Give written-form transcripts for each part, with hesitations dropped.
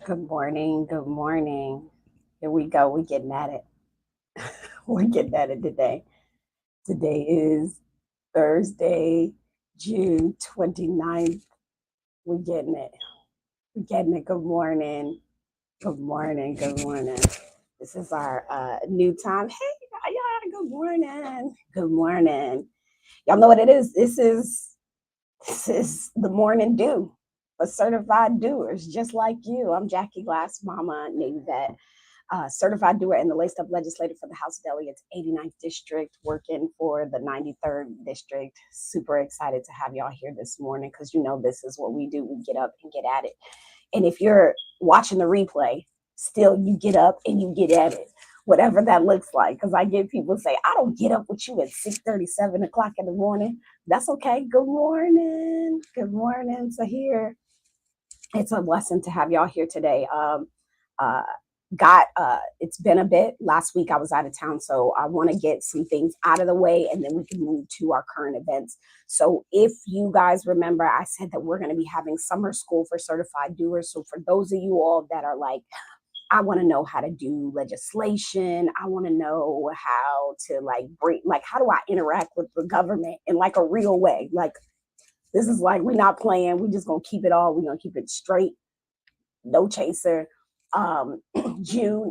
Good morning. Good morning. Here we go. We're getting at it. We're getting at it today. Today is Thursday, June 29th. We're getting it. We're getting it. Good morning. Good morning. Good morning. This is our new time. Hey, y'all. Good morning. Good morning. Y'all know what it is. This is the morning dew for certified doers, just like you. I'm Jackie Glass, Mama, Navy vet, certified doer and the laced up legislator for the House of Delegates 89th District, working for the 93rd District. Super excited to have y'all here this morning because you know this is what we do. We get up and get at it. And if you're watching the replay, still you get up and you get at it, whatever that looks like. Because I get people say, I don't get up with you at 6:30, 7 o'clock in the morning. That's okay. Good morning. Good morning. So here, it's a blessing to have y'all here today. Uh, it's been a bit. Last week I was out of town, so I want to get some things out of the way and then we can move to our current events. So if you guys remember, I said that we're going to be having summer school for certified doers. So for those of you all that are like, I want to know how to do legislation. I want to know how to how do I interact with the government in like a real way? Like, this is like, we're not playing. We're just going to keep it all. We're going to keep it straight. No chaser.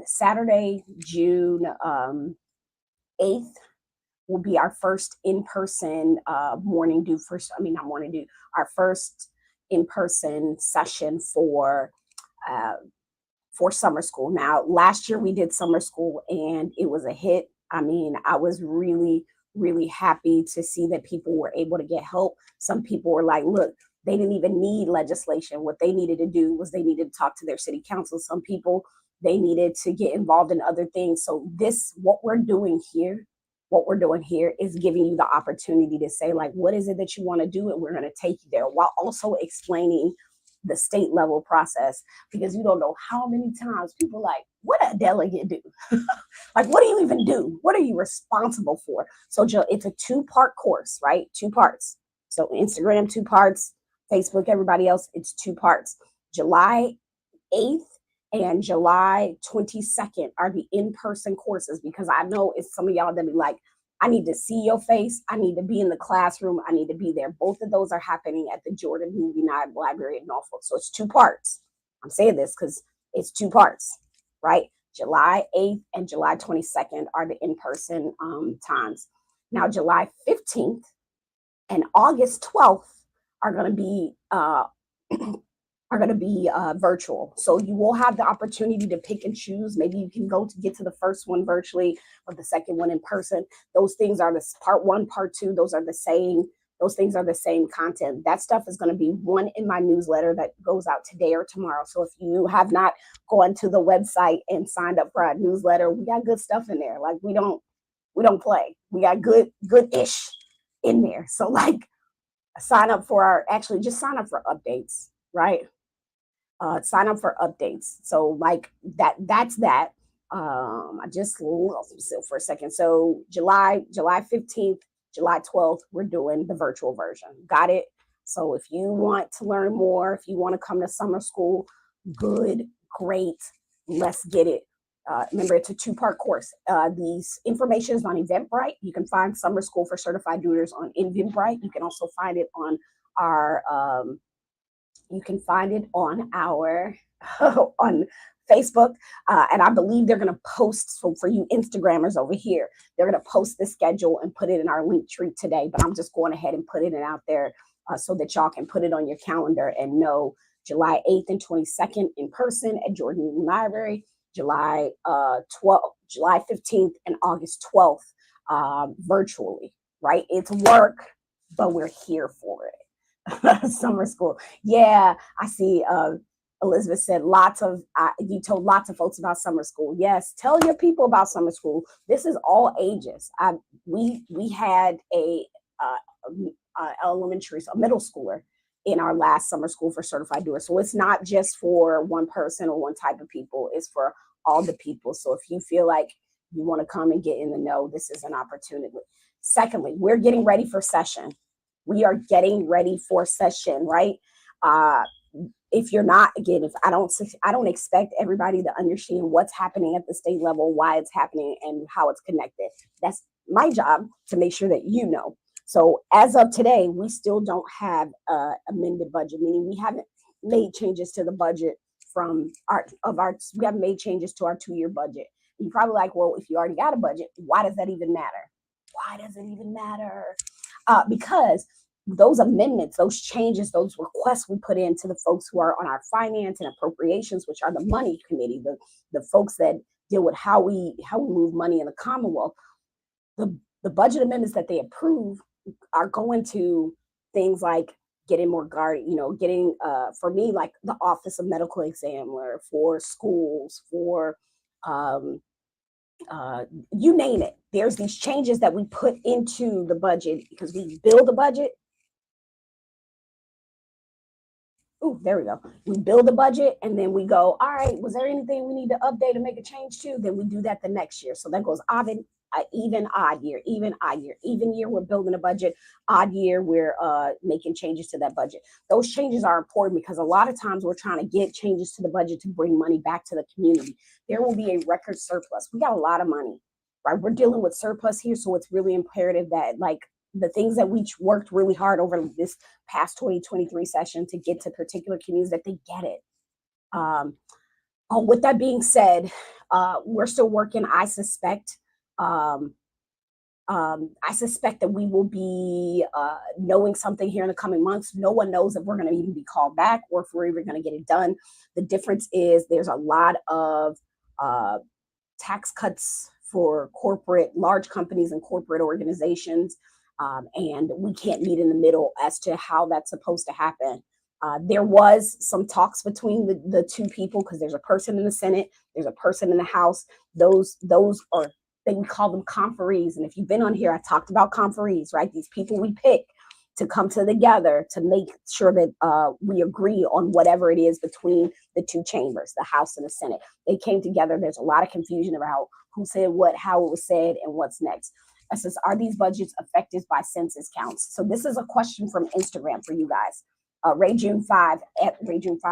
Saturday, June 8th will be our first in-person morning dew. Not morning dew, our first in-person session uh, for summer school. Now, last year we did summer school and it was a hit. I mean, I was really, really happy to see that people were able to get help. Some people were like, look, they didn't even need legislation. What they needed to do was they needed to talk to their city council. Some people, they needed to get involved in other things. So what we're doing here is giving you the opportunity to say, like, what is it that you want to do? And we're going to take you there while also explaining the state level process, because you don't know how many times people like, what a delegate do? Like, what do you even do? What are you responsible for? So Jill, it's a two-part course, right? Two parts. So Instagram, 2 parts, Facebook, everybody else, it's 2 parts. July 8th and July 22nd are the in-person courses, because I know it's some of y'all that be like, I need to see your face. I need to be in the classroom. I need to be there. Both of those are happening at the Jordan United Library in Norfolk. So it's 2 parts. I'm saying this because it's 2 parts, right? July 8th and July 22nd are the in-person times. Now, July 15th and August 12th are going to be virtual. So you will have the opportunity to pick and choose. Maybe you can go to get to the first one virtually or the second one in person. Those things are the part one, part two. Those things are the same content. That stuff is going to be one in my newsletter that goes out today or tomorrow. So if you have not gone to the website and signed up for our newsletter, we got good stuff in there. Like, we don't play. We got good-ish in there. So like, just sign up for updates, right? Sign up for updates. So like that's that. I just lost myself for a second. So July 15th, July 12th, we're doing the virtual version. Got it? So if you want to learn more, if you want to come to summer school, good, great, let's get it. Remember, it's a 2-part course. These information is on Eventbrite. You can find summer school for certified doers on Eventbrite. You can also find it on our on Facebook, and I believe they're going to post. So for you Instagrammers over here, they're going to post the schedule and put it in our link tree today. But I'm just going ahead and putting it out there so that y'all can put it on your calendar and know July 8th and 22nd in person at Jordan Union Library, July 15th and August 12th virtually. Right? It's work, but we're here for it. Summer school. Yeah, I see. Elizabeth said you told lots of folks about summer school. Yes, tell your people about summer school. This is all ages. We had a middle schooler in our last summer school for certified doers. So it's not just for one person or one type of people. It's for all the people. So if you feel like you want to come and get in the know, this is an opportunity. Secondly, we're getting ready for session. We are getting ready for session, right? if you're not, again, if I don't expect everybody to understand what's happening at the state level, why it's happening, and how it's connected. That's my job to make sure that you know. So as of today, we still don't have a amended budget, meaning we haven't made changes to the budget from we haven't made changes to our 2-year budget. You're probably like, well, if you already got a budget, why does that even matter? Why does it even matter? Because those amendments, those changes, those requests we put into the folks who are on our finance and appropriations, which are the money committee, the folks that deal with how we move money in the Commonwealth, the budget amendments that they approve are going to things like getting more guard, getting for me, like the Office of Medical Examiner, for schools, for you name it. There's these changes that we put into the budget because we build a budget. Oh, there we go. We build a budget and then we go, all right, was there anything we need to update or make a change to? Then we do that the next year. So that goes even, odd year, even odd year, even year we're building a budget, odd year we're making changes to that budget. Those changes are important because a lot of times we're trying to get changes to the budget to bring money back to the community. There will be a record surplus. We got a lot of money, right? We're dealing with surplus here, so it's really imperative that, like, the things that we worked really hard over this past 2023 session to get to particular communities, that they get it. With that being said, we're still working. I suspect that we will be knowing something here in the coming months. No one knows if we're going to even be called back or if we're even going to get it done. The difference is there's a lot of tax cuts for large companies and corporate organizations. And we can't meet in the middle as to how that's supposed to happen. There was some talks between the two people because there's a person in the Senate, there's a person in the House. Those are, we call them conferees. And if you've been on here, I talked about conferees, right? These people we pick to come together to make sure that we agree on whatever it is between the two chambers, the House and the Senate. They came together. There's a lot of confusion about who said what, how it was said, and what's next. It says, are these budgets affected by census counts? So this is a question from Instagram for you guys. Ray June 5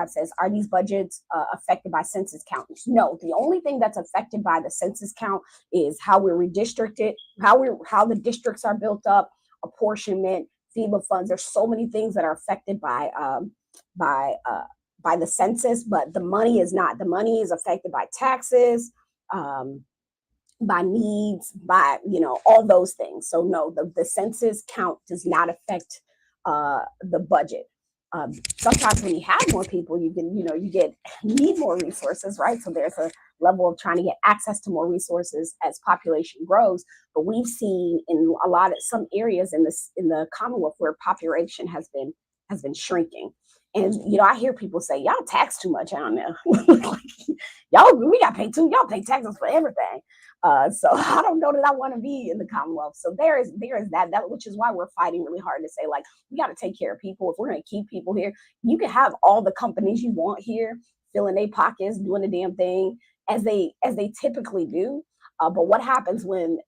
says, are these budgets affected by census counts? No, the only thing that's affected by the census count is how we're redistricted, how the districts are built up, apportionment, FEMA funds. There's so many things that are affected by the census, but the money is not. The money is affected by taxes, by needs, by all those things. So no, the census count does not affect the budget. Sometimes when you have more people, you need more resources, right? So there's a level of trying to get access to more resources as population grows. But we've seen in some areas in the Commonwealth where population has been shrinking. And I hear people say, y'all tax too much down there. Y'all, we got paid too. Y'all pay taxes for everything. So I don't know that I want to be in the Commonwealth. So there is that, which is why we're fighting really hard to say, like, we got to take care of people. If we're going to keep people here, you can have all the companies you want here, filling their pockets, doing the damn thing as they typically do. But what happens when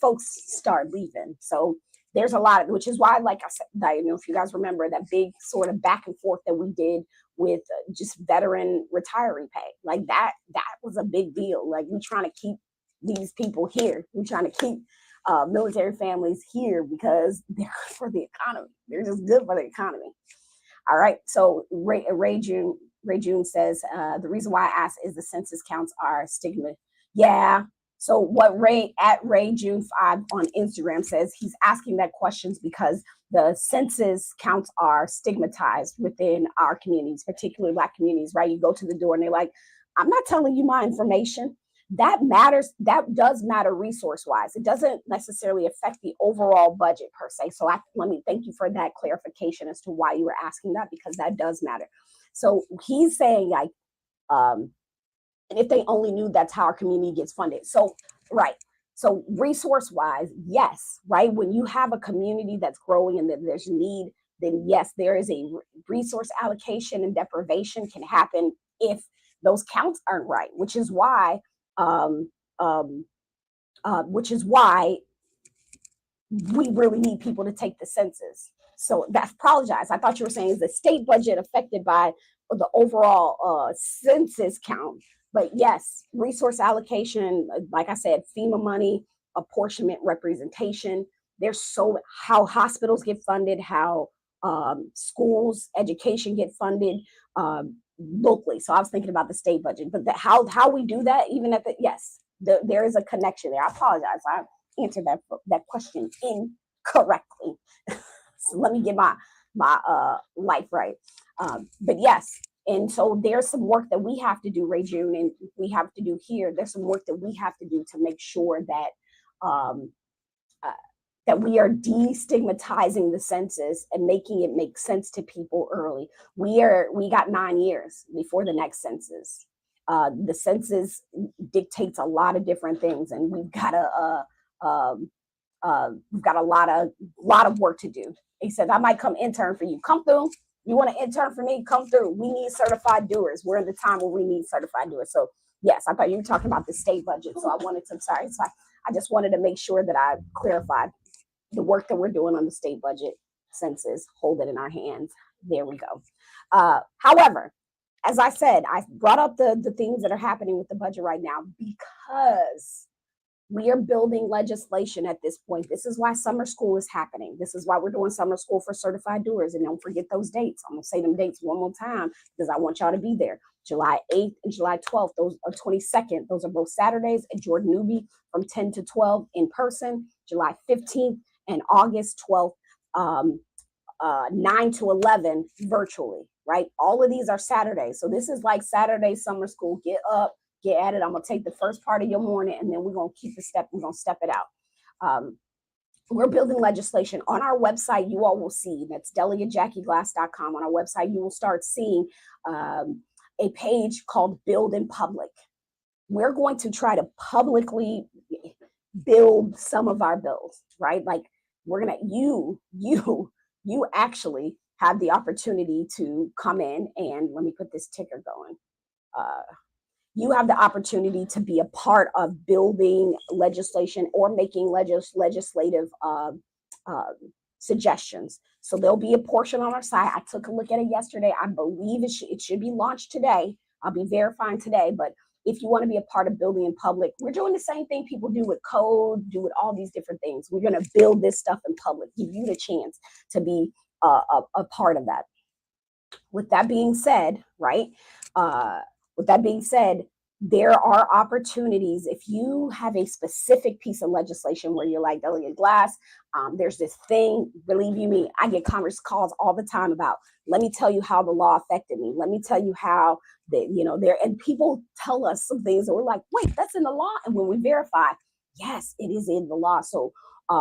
folks start leaving? So there's a lot of, which is why, like I said, if you guys remember that big sort of back and forth that we did with just veteran retiree pay, like that was a big deal. Like, we're trying to keep these people here. We're trying to keep military families here because they're good for the economy. They're just good for the economy. All right. So Ray June says, the reason why I asked is the census counts are stigma. Yeah. So what Ray June 5 on Instagram says, he's asking that questions because the census counts are stigmatized within our communities, particularly Black communities, right? You go to the door and they're like, I'm not telling you my information. That matters. That does matter resource-wise. It doesn't necessarily affect the overall budget per se. So let me thank you for that clarification as to why you were asking that, because that does matter. So he's saying, like, and if they only knew that's how our community gets funded. So, right. So resource-wise, yes, right? When you have a community that's growing and that there's need, then yes, there is a resource allocation, and deprivation can happen if those counts aren't right, which is why we really need people to take the census. So that's apologize. I thought you were saying is the state budget affected by the overall census count. But yes, resource allocation, like I said, FEMA money, apportionment, representation. There's so how hospitals get funded, how schools, education get funded locally. So I was thinking about the state budget, but how we do that, even at the yes, there is a connection there. I apologize. I answered that question incorrectly. So let me get my life right. But yes, and so there's some work that we have to do, Ray June, and we have to do here. There's some work that we have to do to make sure that uh, that we are destigmatizing the census and making it make sense to people early. We got 9 years before the next census. The census dictates a lot of different things, and we've got a lot of work to do. He said, I might come intern for you. Come through. You want to intern for me? Come through. We need certified doers. We're in the time where we need certified doers. So yes, I thought you were talking about the state budget. So I just wanted to make sure that I clarified the work that we're doing on the state budget census, hold it in our hands. There we go. However, as I said, I brought up the things that are happening with the budget right now because we are building legislation at this point. This is why summer school is happening. This is why we're doing summer school for certified doers. And don't forget those dates. I'm going to say them dates one more time because I want y'all to be there. July 8th and July 12th, those are 22nd. Those are both Saturdays at Jordan Newby from 10 to 12 in person. July 15th and August 12th, 9 to 11 virtually, right? All of these are Saturdays. So this is like Saturday summer school. Get up, get at it. I'm gonna take the first part of your morning and then we're gonna keep the step, we're gonna step it out. We're building legislation on our website. You all will see that's delegatejackieglass.com. On our website, you will start seeing a page called Build in Public. We're going to try to publicly build some of our bills, right? Like we're gonna you actually have the opportunity to come in and let me put this ticker going. You have the opportunity to be a part of building legislation or making legislative suggestions. So there'll be a portion on our site. I took a look at it yesterday. I believe it should be launched today. I'll be verifying today, but if you want to be a part of building in public, we're doing the same thing people do with code, do with all these different things. We're going to build this stuff in public, give you the chance to be a part of that. With that being said, right? With that being said, there are opportunities if you have a specific piece of legislation where you're like Delegate Glass, there's this thing, believe you me, I get conference calls all the time about, let me tell you how the law affected me. Let me tell you how and people tell us some things that we're like, wait, that's in the law. And when we verify, yes, it is in the law. So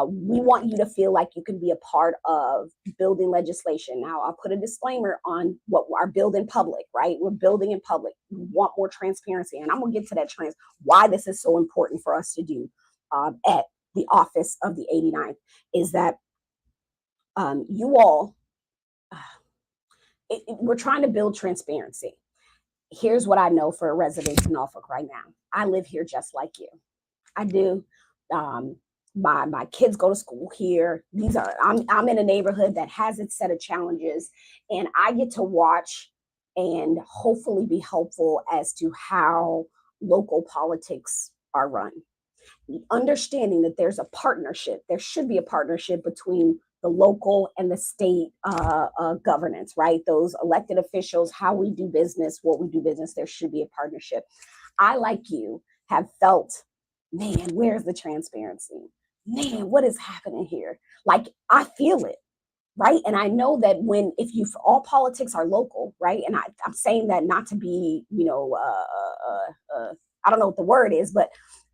we want you to feel like you can be a part of building legislation. Now, I'll put a disclaimer on what our build in public, right? We're building in public. We want more transparency. And I'm going to get to that why this is so important for us to do at the office of the 89th is that you all, we're trying to build transparency. Here's what I know for a resident in Norfolk right now. I live here just like you. I do. My kids go to school here. I'm in a neighborhood that has its set of challenges, and I get to watch and hopefully be helpful as to how local politics are run. Understanding that there's a partnership, there should be a partnership between the local and the state governance, right? Those elected officials, how we do business, what we do business, there should be a partnership. I, like you, have felt, man, where's the transparency? Man, what is happening here? Like, I feel it, right? And I know that if all politics are local, right? And I'm saying that not to be, I don't know what the word is, but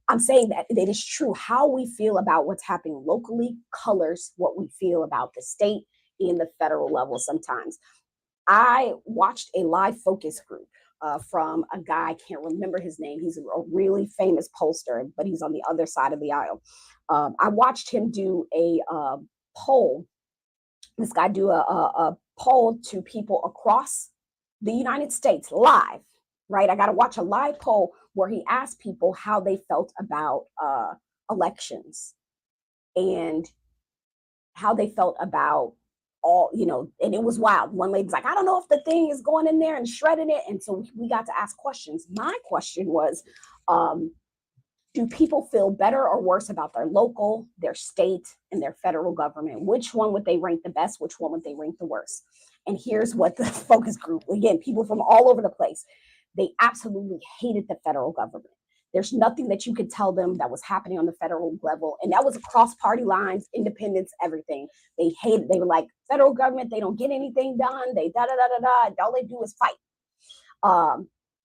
I'm saying that it is true. How we feel about what's happening locally colors what we feel about the state and the federal level sometimes. I watched a live focus group from a guy, I can't remember his name. He's a really famous pollster, but he's on the other side of the aisle. I watched him do a poll. This guy do a poll to people across the United States live, right? I got to watch a live poll where he asked people how they felt about elections and how they felt about all, and it was wild. One lady's like, I don't know if the thing is going in there and shredding it. And so we got to ask questions. My question was, do people feel better or worse about their local, their state, and their federal government? Which one would they rank the best? Which one would they rank the worst? And here's what the focus group, again, people from all over the place, they absolutely hated the federal government. There's nothing that you could tell them that was happening on the federal level. And that was across party lines, independents, everything. They hated, they were like, federal government, they don't get anything done. They da-da-da-da-da. All they do is fight.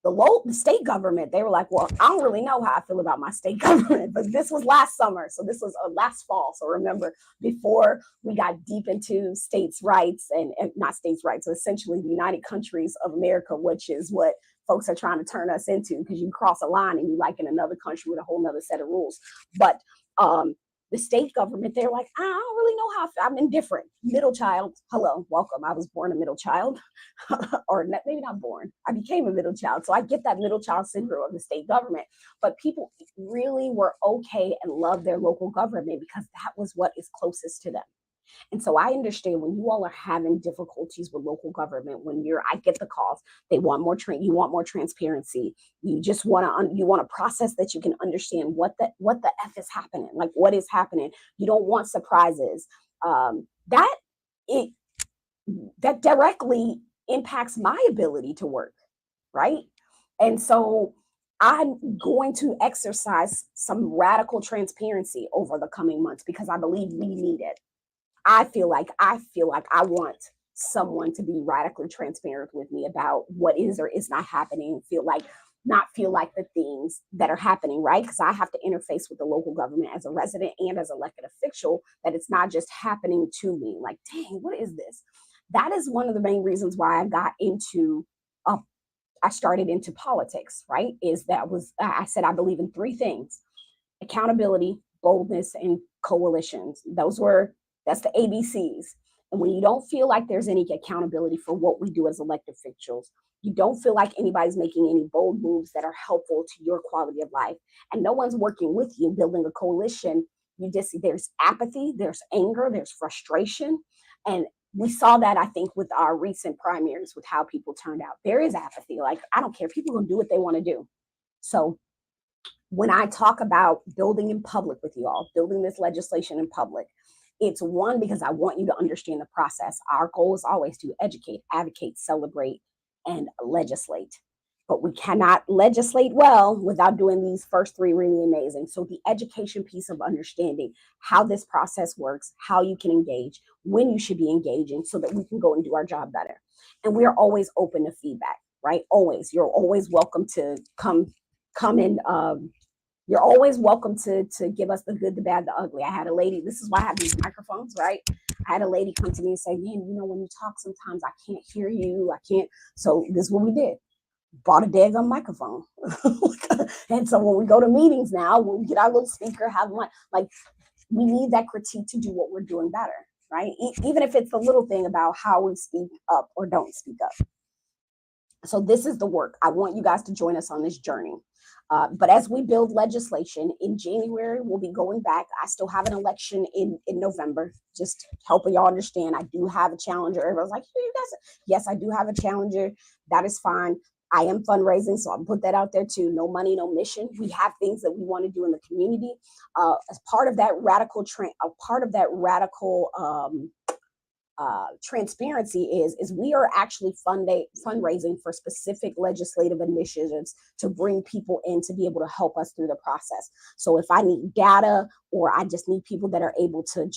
The state government, they were like, well, I don't really know how I feel about my state government, but this was last summer. So this was last fall. So remember, before we got deep into states' rights and not states' rights, so essentially the United Countries of America, which is what folks are trying to turn us into, because you cross a line and you like in another country with a whole nother set of rules. But the state government, they're like, I don't really know how I'm indifferent. Middle child, hello, welcome. I was born a middle child, or maybe not born. I became a middle child. So I get that middle child syndrome of the state government. But people really were okay and loved their local government because that was what is closest to them. And so I understand when you all are having difficulties with local government, I get the calls, they want more you want more transparency. You just want a process that you can understand what the F is happening, like what is happening. You don't want surprises. That directly impacts my ability to work, right? And so I'm going to exercise some radical transparency over the coming months because I believe we need it. I feel like I want someone to be radically transparent with me about what is or is not happening, not feel like the things that are happening, right? Because I have to interface with the local government as a resident and as elected official, that it's not just happening to me. Like, dang, what is this? That is one of the main reasons why I started into politics, right? I said, I believe in three things: accountability, boldness, and coalitions. That's the ABCs. And when you don't feel like there's any accountability for what we do as elected officials, you don't feel like anybody's making any bold moves that are helpful to your quality of life, and no one's working with you, building a coalition, there's apathy, there's anger, there's frustration. And we saw that, I think, with our recent primaries, with how people turned out. There is apathy. Like, I don't care. People can do what they want to do. So when I talk about building in public with you all, building this legislation in public, it's one, because I want you to understand the process. Our goal is always to educate, advocate, celebrate, and legislate. But we cannot legislate well without doing these first three really amazing. So the education piece of understanding how this process works, how you can engage, when you should be engaging, so that we can go and do our job better. And we are always open to feedback, right? Always. You're always welcome to come in. You're always welcome to give us the good, the bad, the ugly. I had a lady, this is why I have these microphones, right? I had a lady come to me and say, man, when you talk, sometimes I can't hear you. I can't. So this is what we did. Bought a daggone microphone. And so when we go to meetings now, when we get our little speaker, we need that critique to do what we're doing better, right? Even if it's a little thing about how we speak up or don't speak up. So this is the work. I want you guys to join us on this journey. But as we build legislation in January, we'll be going back. I still have an election in November, just helping y'all understand. I do have a challenger. Everybody's like, yes, I do have a challenger. That is fine. I am fundraising, so I'll put that out there too. No money, no mission. We have things that we want to do in the community. As part of that radical transparency is we are actually fundraising for specific legislative initiatives to bring people in to be able to help us through the process. So if I need data, or I just need people that are able to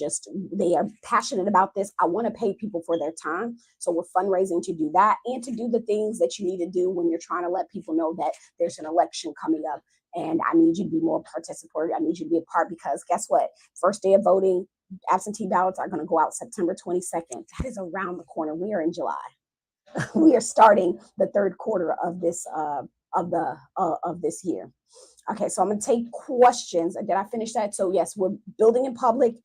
they are passionate about this, I want to pay people for their time. So we're fundraising to do that, and to do the things that you need to do when you're trying to let people know that there's an election coming up. And I need you to be more participatory. I need you to be a part, because guess what? First day of voting, absentee ballots are going to go out September 22nd. That is around the corner. We are in July. We are starting the third quarter of this of this year. Okay, so I'm going to take questions. Did I finish that? So yes, we're building in public,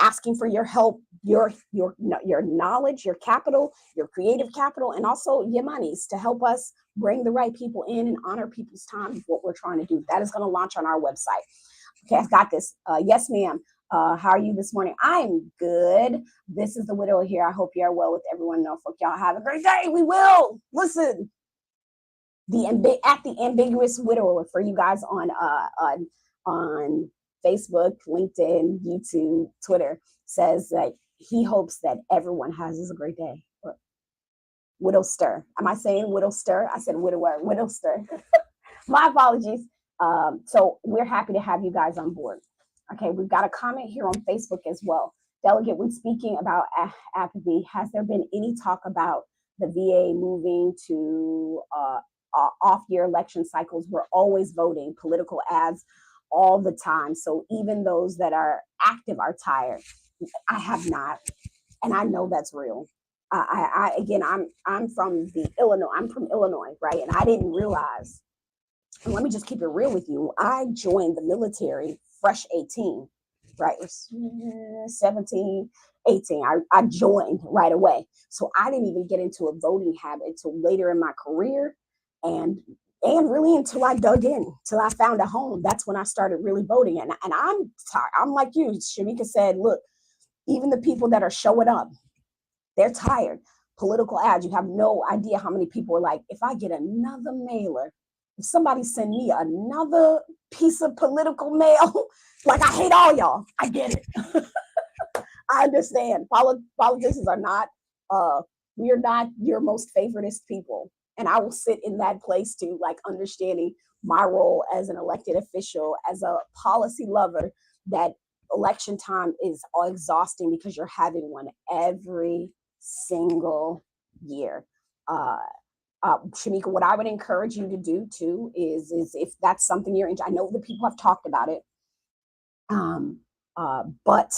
asking for your help, your knowledge, your capital, your creative capital, and also your monies to help us bring the right people in and honor people's time with what we're trying to do. That is going to launch on our website. Okay, I've got this. Yes, ma'am. How are you this morning? I'm good. This is the widow here. I hope you are well with everyone in Norfolk. Y'all have a great day. We will. Listen, the ambiguous widower for you guys on Facebook, LinkedIn, YouTube, Twitter says that he hopes that everyone has a great day. Widowster. Am I saying widowster? I said widower. Widowster. My apologies. So we're happy to have you guys on board. Okay, we've got a comment here on Facebook as well. Delegate, when speaking about apathy, has there been any talk about the VA moving to off-year election cycles? We're always voting political ads all the time. So even those that are active are tired. I have not, and I know that's real. I'm from Illinois. I'm from Illinois, right? And I didn't realize. And let me just keep it real with you. I joined the military fresh 18, right? 17, 18. I joined right away. So I didn't even get into a voting habit until later in my career, and really until I dug in, till I found a home. That's when I started really voting. And I'm tired. I'm like you. Shamika said, look, even the people that are showing up, they're tired. Political ads, you have no idea how many people are like, if I get another mailer, if somebody send me another piece of political mail, like I hate all y'all. I get it. I understand. Politicians are not, we are not your most favoritist people. And I will sit in that place too, like understanding my role as an elected official, as a policy lover, that election time is all exhausting because you're having one every single year. Shamika, what I would encourage you to do too is if that's something you're into. I know the people have talked about it, but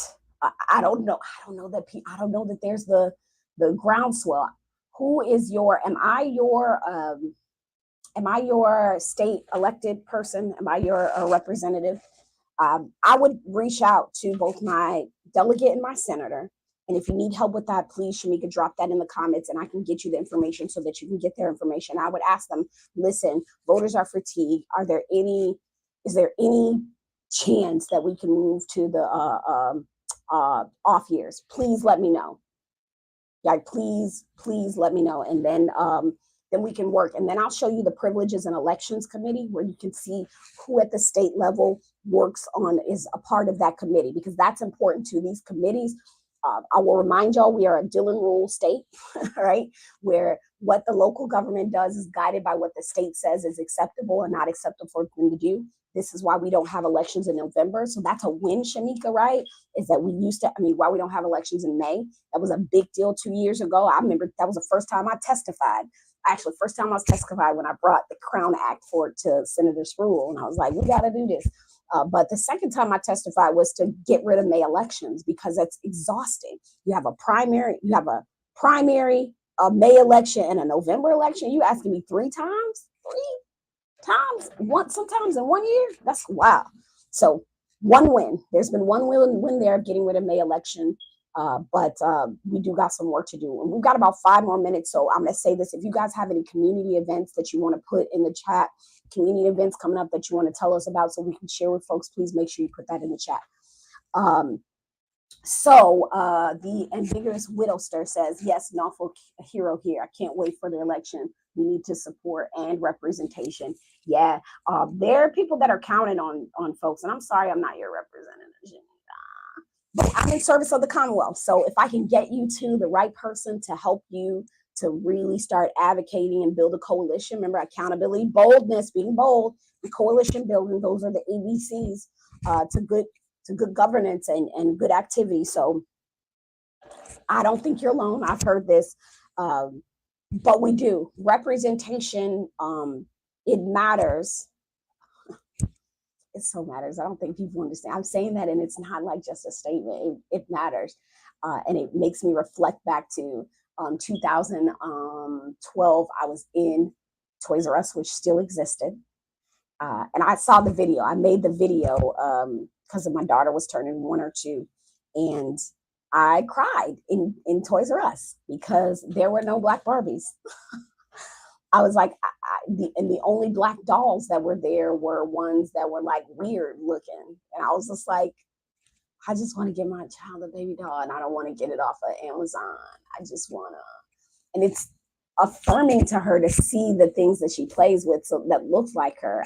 I don't know. I don't know that there's the groundswell. Who is your? Am I your state elected person? Am I your representative? I would reach out to both my delegate and my senator. And if you need help with that, please, Shamika, drop that in the comments and I can get you the information so that you can get their information. I would ask them, listen, voters are fatigued. Is there any chance that we can move to the off years? Please let me know. Yeah, please let me know. And then we can work. And then I'll show you the Privileges and Elections Committee, where you can see who at the state level is a part of that committee, because that's important to these committees. I will remind y'all, we are a Dillon rule state, right? Where what the local government does is guided by what the state says is acceptable and not acceptable for them to do. This is why we don't have elections in November. So that's a win, Shamika, right? Is that why we don't have elections in May. That was a big deal 2 years ago. I remember that was the first time I testified. Actually, first time I was testified when I brought the Crown Act for it to Senator Spruill. And I was like, we got to do this. But the second time I testified was to get rid of May elections, because it's exhausting. You have a primary, a May election, and a November election. You asking me three times, sometimes in 1 year? That's wow. So one win. There's been one win there of getting rid of May election. But we do got some work to do. And we've got about 5 more minutes. So I'm going to say this. If you guys have any community events that you want to put in the chat, community events coming up that you want to tell us about so we can share with folks, please make sure you put that in the chat. The ambiguous widowster says, yes, Norfolk hero here. I can't wait for the election. We need to support and representation. Yeah, there are people that are counting on folks. And I'm sorry, I'm not your representative. But I'm in service of the Commonwealth. So if I can get you to the right person to help you to really start advocating and build a coalition, remember accountability, boldness, being bold, and coalition building, those are the ABCs to good governance and good activity. So I don't think you're alone. I've heard this, but we do. Representation, it matters. It so matters. I don't think people understand. I'm saying that, and it's not like just a statement. It matters, and it makes me reflect back to 2012. I was in Toys R Us, which still existed, and I saw the video. I made the video because my daughter was turning 1 or 2, and I cried in Toys R Us because there were no Black Barbies. I was like, the only Black dolls that were there were ones that were like weird looking. And I was just like, I just want to get my child a baby doll, and I don't want to get it off of Amazon. I just want to, and it's affirming to her to see the things that she plays with, so that looks like her.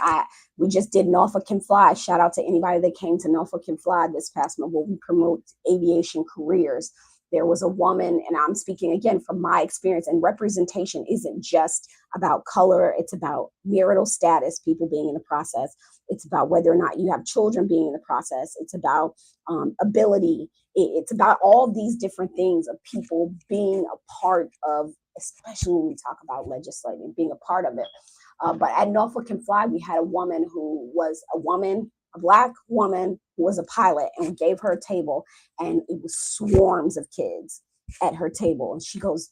We just did Norfolk Can Fly. Shout out to anybody that came to Norfolk Can Fly this past month, where we promote aviation careers. There was a woman, and I'm speaking again from my experience, and representation isn't just about color. It's about marital status, people being in the process. It's about whether or not you have children being in the process. It's about ability. It's about all these different things of people being a part of, especially when we talk about legislating, being a part of it. But at Norfolk Can Fly, we had a woman who was a Black woman who was a pilot, and we gave her a table, and it was swarms of kids at her table. And she goes,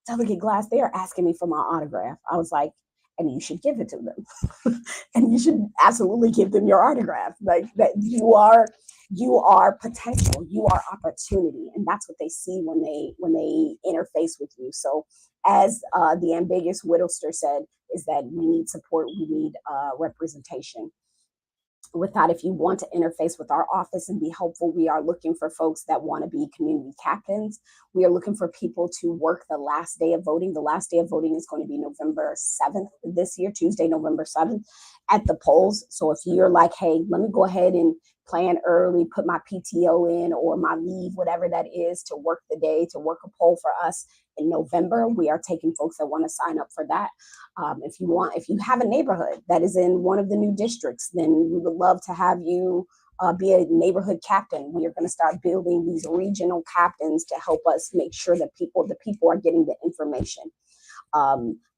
Delegate Glass, they are asking me for my autograph. I was like, and you should give it to them. And you should absolutely give them your autograph. Like that, you are potential, you are opportunity, and that's what they see when they interface with you. So as the ambiguous Whittlester said, is that we need support, we need representation. With that, if you want to interface with our office and be helpful, we are looking for folks that want to be community captains. We are looking for people to work the last day of voting. The last day of voting is going to be November 7th this year, Tuesday, November 7th at the polls. So if you're like, hey, let me go ahead and plan early, put my PTO in or my leave, whatever that is, to work the day, to work a poll for us in November, we are taking folks that want to sign up for that. If you have a neighborhood that is in one of the new districts, then we would love to have you be a neighborhood captain. We are going to start building these regional captains to help us make sure that the people are getting the information.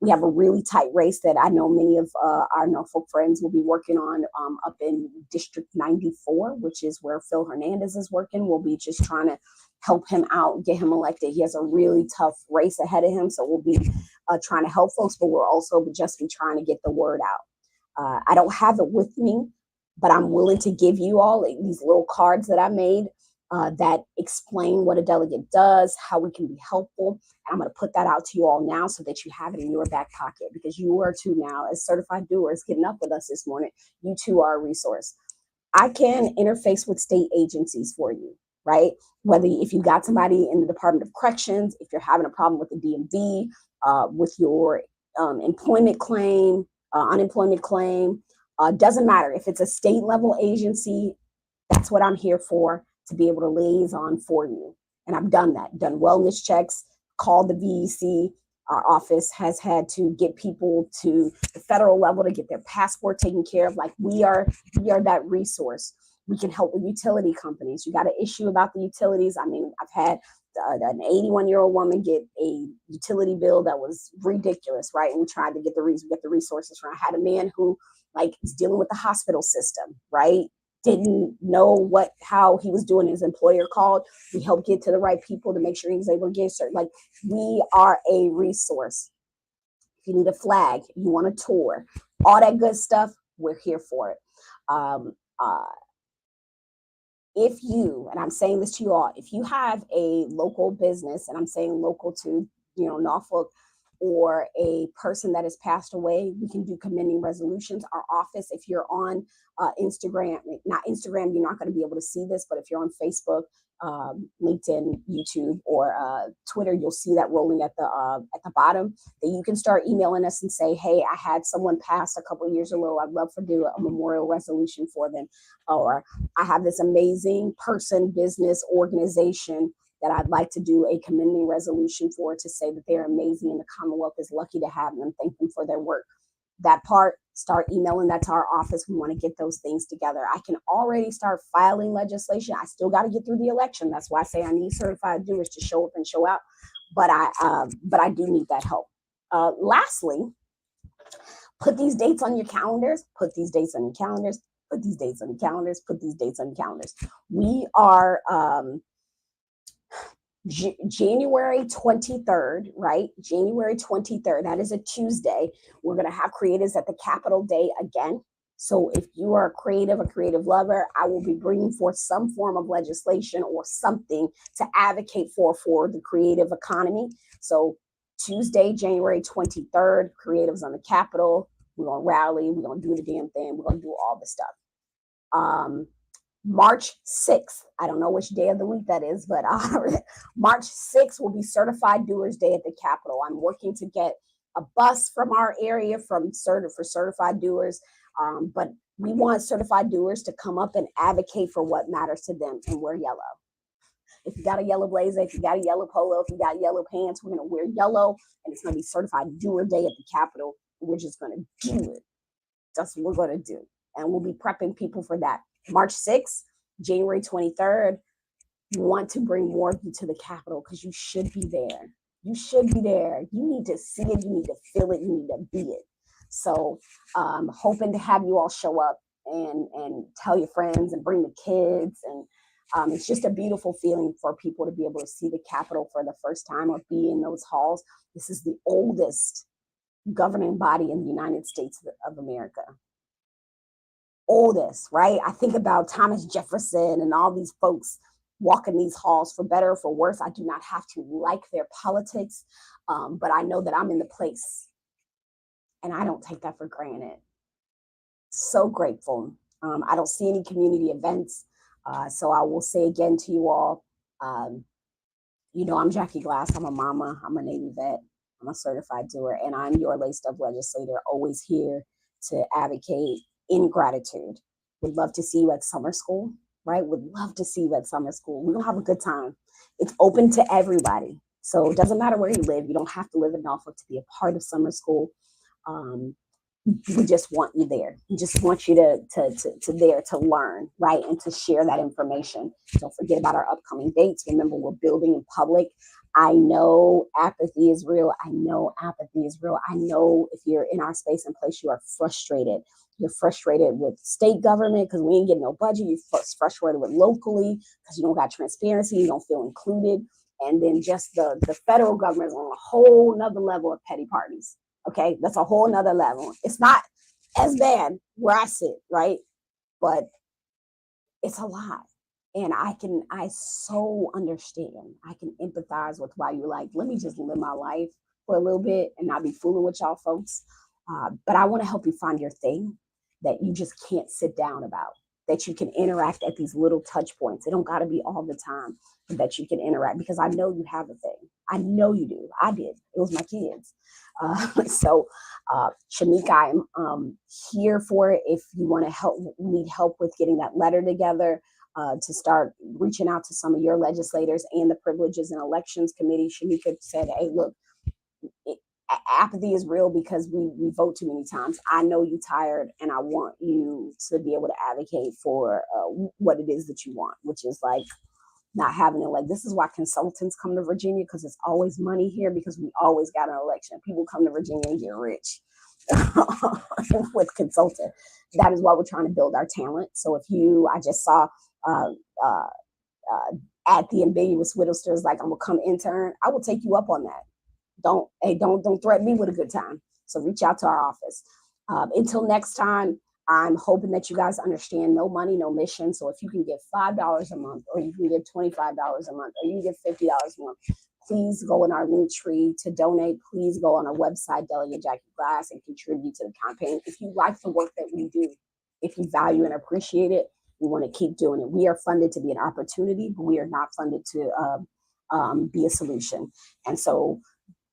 We have a really tight race that I know many of our Norfolk friends will be working on up in District 94, which is where Phil Hernandez is working. We'll be just trying to help him out, get him elected. He has a really tough race ahead of him, so we'll be trying to help folks, but we'll also just be trying to get the word out. I don't have it with me, but I'm willing to give you all these little cards that I made that explain what a delegate does, how we can be helpful. And I'm going to put that out to you all now so that you have it in your back pocket, because you are too now, as certified doers getting up with us this morning, you too are a resource. I can interface with state agencies for you, right? Whether if you got somebody in the Department of Corrections, if you're having a problem with the DMV, with your employment claim, unemployment claim, doesn't matter. If it's a state level agency, that's what I'm here for, to be able to liaison for you. And I've done that, done wellness checks, called the VEC. Our office has had to get people to the federal level to get their passport taken care of. Like we are that resource. We can help with utility companies. You got an issue about the utilities. I mean, I've had an 81-year-old woman get a utility bill that was ridiculous, right? And we tried to get the resources from. I had a man who is dealing with the hospital system, right? Didn't know how he was doing. His employer called. We helped get to the right people to make sure he was able to get certain. We are a resource. If you need a flag, you want a tour, all that good stuff, we're here for it. If you, and I'm saying this to you all, if you have a local business, and I'm saying local to, Norfolk, or a person that has passed away, we can do commending resolutions. Our office, if you're on Instagram, not Instagram, you're not going to be able to see this, but if you're on Facebook, LinkedIn, YouTube, or Twitter, you'll see that rolling at the bottom. That you can start emailing us and say, hey, I had someone pass a couple of years ago. I'd love to do a memorial resolution for them. Or I have this amazing person, business, organization that I'd like to do a commending resolution for, to say that they're amazing and the Commonwealth is lucky to have them. Thank them for their work. That part, start emailing that to our office. We want to get those things together. I can already start filing legislation. I still got to get through the election. That's why I say I need certified doers to show up and show out. But I do need that help. Lastly, put these dates on your calendars. Put these dates on your calendars. Put these dates on your calendars. Put these dates on your calendars. We are January 23rd, right? January 23rd, that is a Tuesday. We're going to have creatives at the Capitol Day again. So if you are a creative lover, I will be bringing forth some form of legislation or something to advocate for the creative economy. So Tuesday, January 23rd, creatives on the Capitol. We're going to rally. We're going to do the damn thing. We're going to do all the stuff. March 6th, I don't know which day of the week that is, but March 6th will be Certified Doers Day at the Capitol. I'm working to get a bus from our area for certified doers, but we want certified doers to come up and advocate for what matters to them, and wear yellow. If you got a yellow blazer, if you got a yellow polo, if you got yellow pants, we're going to wear yellow, and it's going to be Certified Doer Day at the Capitol. We're just going to do it. That's what we're going to do. And we'll be prepping people for that. March 6th, January 23rd, you want to bring more of you to the Capitol because you should be there. You should be there. You need to see it. You need to feel it. You need to be it. So hoping to have you all show up and tell your friends and bring the kids. And it's just a beautiful feeling for people to be able to see the Capitol for the first time or be in those halls. This is the oldest governing body in the United States of America. Oldest, right? I think about Thomas Jefferson and all these folks walking these halls, for better or for worse. I do not have to like their politics, but I know that I'm in the place, and I don't take that for granted. So grateful. I don't see any community events, so I will say again to you all, I'm Jackie Glass. I'm a mama. I'm a Navy vet. I'm a certified doer, and I'm your laced up legislator, always here to advocate in gratitude. Would love to see you at summer school, right? Would love to see you at summer school. We're going to have a good time. It's open to everybody. So it doesn't matter where you live. You don't have to live in Norfolk to be a part of summer school. We just want you there. We just want you to there to learn, right? And to share that information. Don't forget about our upcoming dates. Remember, we're building in public. I know apathy is real. I know if you're in our space and place, you are frustrated. You're frustrated with state government because we ain't getting no budget. You're frustrated with locally because you don't got transparency. You don't feel included. And then just the federal government is on a whole nother level of petty parties. Okay, that's a whole nother level. It's not as bad where I sit, right? But it's a lot. And I so understand. I can empathize with why you're like, let me just live my life for a little bit and not be fooling with y'all folks. But I want to help you find your thing that you just can't sit down about, that you can interact at these little touch points. It don't got to be all the time, but that you can interact, because I know you have a thing. I know you do. I did. It was my kids. Shamika, I'm here for it. If you want to need help with getting that letter together, to start reaching out to some of your legislators and the Privileges and Elections Committee. Shamika said, hey, look, apathy is real because we vote too many times. I know you're tired, and I want you to be able to advocate for what it is that you want, which is like not having it. Like, this is why consultants come to Virginia, because it's always money here, because we always got an election. People come to Virginia and get rich with consultant. That is why we're trying to build our talent. So I just saw at the Ambiguous Widowsters, like, I'm gonna come intern. I will take you up on that. Don't threaten me with a good time. So reach out to our office. Until next time, I'm hoping that you guys understand no money, no mission. So if you can give $5 a month, or you can give $25 a month, or you can give $50 a month, please go in our link tree to donate. Please go on our website, Delegate Jackie Glass, and contribute to the campaign. If you like the work that we do, if you value and appreciate it, we want to keep doing it. We are funded to be an opportunity, but we are not funded to be a solution. And so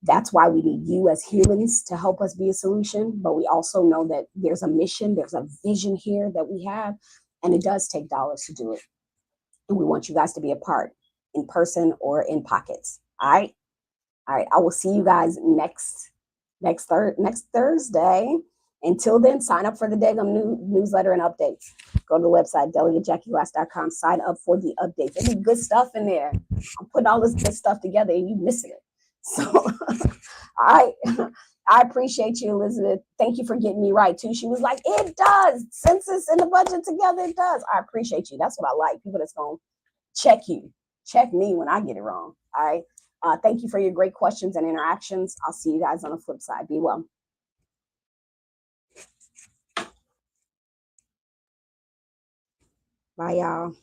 that's why we need you as humans to help us be a solution. But we also know that there's a mission, there's a vision here that we have, and it does take dollars to do it. And we want you guys to be a part, in person or in pockets. All right. I will see you guys next Thursday. Until then, sign up for the Degum newsletter and updates. Go to the website, delegateJackieGlass.com. Sign up for the updates. There's good stuff in there. I'm putting all this good stuff together, and you missing it. So, I appreciate you, Elizabeth. Thank you for getting me right, too. She was like, it does. Census and the budget together, it does. I appreciate you. That's what I like. People that's going to check me when I get it wrong. All right. Thank you for your great questions and interactions. I'll see you guys on the flip side. Be well. Bye, y'all.